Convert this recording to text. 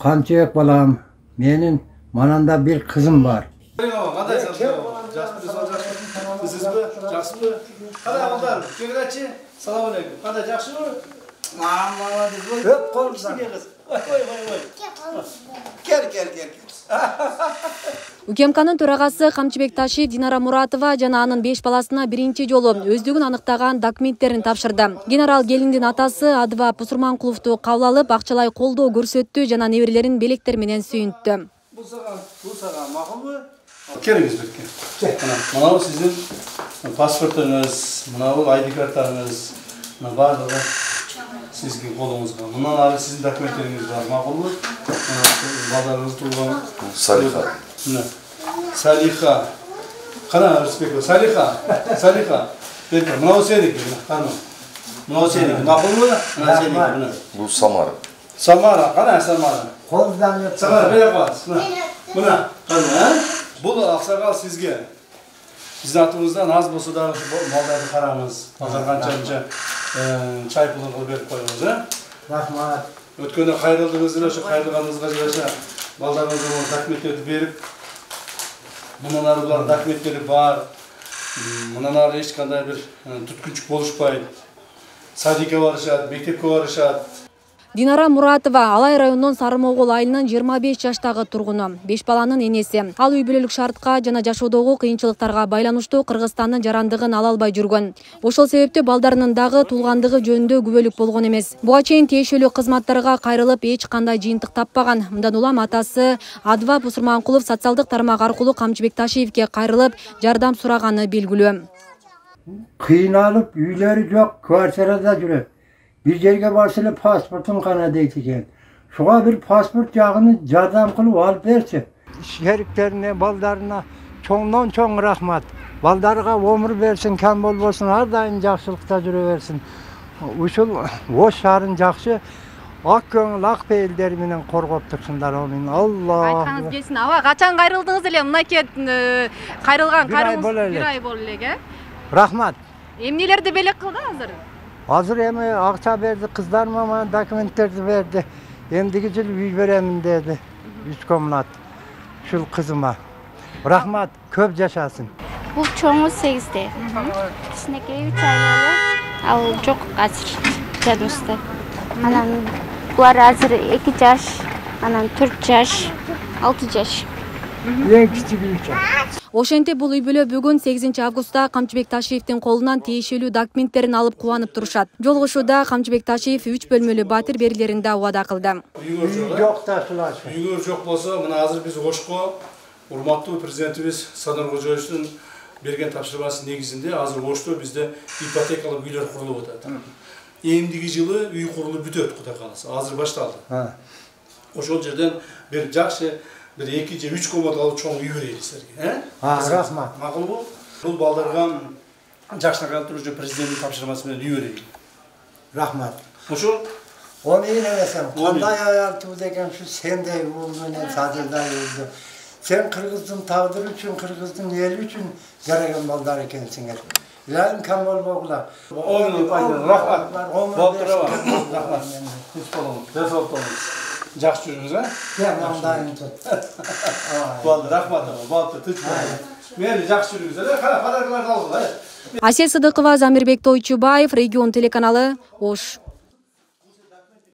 Kamçıyak balam, benim mananda bir kızım var. УКМКнын төрагасы Камчыбек Ташиев Динара Муратова жана анын 5 баласына биринчи жолу өздүгүн аныктаган документтерин тапшырды. Генерал келиндин атасы Адыва Пусурманкуловду кабыл алып, акчалай колдоо көрсөттү жана неберелерин белектер менен сүйүнттү. Келиңиз бетке. Мынау сиздин паспортуңуз, мынау ID картаңыз, мына бардыгы сизге колуңузга. Мындан ары сиздин документтериңиз бар, макулбу? Балдарыңыз туулган. Салиха. Салиха. Кана Рысбекова, Салиха. Берке, мынау сеники, кана. Мынау сеники, макулбу? Мына сеники, мына. Бул Самара. Самара, кана Самара. Колдан өтсün. Самара, бере коесуз. Мына, кана. Бул аксакал сизге. Биздин атыбыздан аз болсо дагы малдарды караңыз. Азыр канча чай пулун кылып берип коюңуз, Рахмат. Өткөндө кайрылдыңыз эле, ошо кайрылганыңызга жараша балдарыңызга документтерди берип, мындан ары булардын документтери бар. Мындан ары эч кандай бир түткүнчүк болушпайт. Садикке барышат, мектепке барышат. Динара Муратова Алай районунун Сарымогул айылынын 25 жаштагы тургуну, 5 баланын энеси. Ал үй бүлөлүк шартка жана жашоодогу кыйынчылыктарга байланыштуу Кыргызстандын жарандыгын ала албай жүргөн. Ошол себептен балдарынын дагы туулгандыгы жөнүндө күбөлүк болгон эмес. Буга чейин тиешелүү кызматтарга кайрылып, эч кандай жыйынтык таппаган. Мындан улам атасы Адыва Пусурманкулов социалдык тармак аркылуу Камчыбек Ташиевге кайрылып, жардам сураганы белгилүү. Kıynalıp üyleri yok, kvartirada жүрөт. Bir жерге барсылы паспортун кана дейт экен. Шуга bir pasport жагын жардам кылып алып берчи. Шериктерине, балдарына чоңдон чоң рахмат. Балдарга өмүр берсин, кам болбосун, ар дайым жакшылыкта жүрө берсин. Ушул Ош шаарын жакшы ак көңүл, ак пейилдери менен коргоп турсундар. Алла. Айтканыңыз келсин. Аба, качан кайрылдыңыз эле? Мынакей кайрылган карыңыз 1 ай болду эле. Рахмат. Эмнелерди белек кылды азыр? Hazır emeği akça verdi, kızlarıma bana dokumentleri verdi. Endiki yıl üy veremim dedi. 3 komnat. Şu kızıma. Rahmat, köp yaşasın. Bu çoğumuz 8'de. İçindeki 3 ayları. Al çok azır. Canımızda. Anam, bular hazır 2 yaş. Anam 4 yaş. 6 yaş. En küçük 3 yaş. Ошентип бул үй бүлө бүгүн 8 августта Камчыбек Ташиевдин колунан тиешелүү документтерин алып кубанып турушат. Жолугушууда Камчыбек Ташиев 3 бөлмөлүү батир берилерин да убада кылды. Жок да сулаш. Үйгөр жок болсо, мына азыр биз Ошко урматтуу президентибиз Садыр Кожоевичтин берген тапшырмасы негизинде азыр Ошто бизде ипотекалык үйлөр курулуп атат. Эмдиги жылы үй курулуп бүтөт, Кудай кааласа. Азыр башталды. Ошол жерден бир жакшы bir 2 же 3 комнаталы чоң үй берейли силерге, Рахмат. Макулбу? Бул балдарга жакшыраак туруучу президенттин тапшырмасы менен үй берейли. Rahmat. Ошол Onu inemesem, kanday ayartı deken şu sendey uğruna sadırday oldu. Sen Kırgızdın tağdır üçün, Kırgızdın el üçün gereken baldar ekensin. İlahim kam olmakla. Onun paydan, rahmat. Baltıra var, rahmat. Hiç olalım, defol olalım. Жақсы жүріңіз, а? Маңдайын тұт. Болды, рахмат ама, балты, түч болды. Мені жақсы жүріңіз, қара подаркаларды алыңыз, Асия Сыдыкова, Замирбек Тойчубаев, Регион телеканалы, Ош.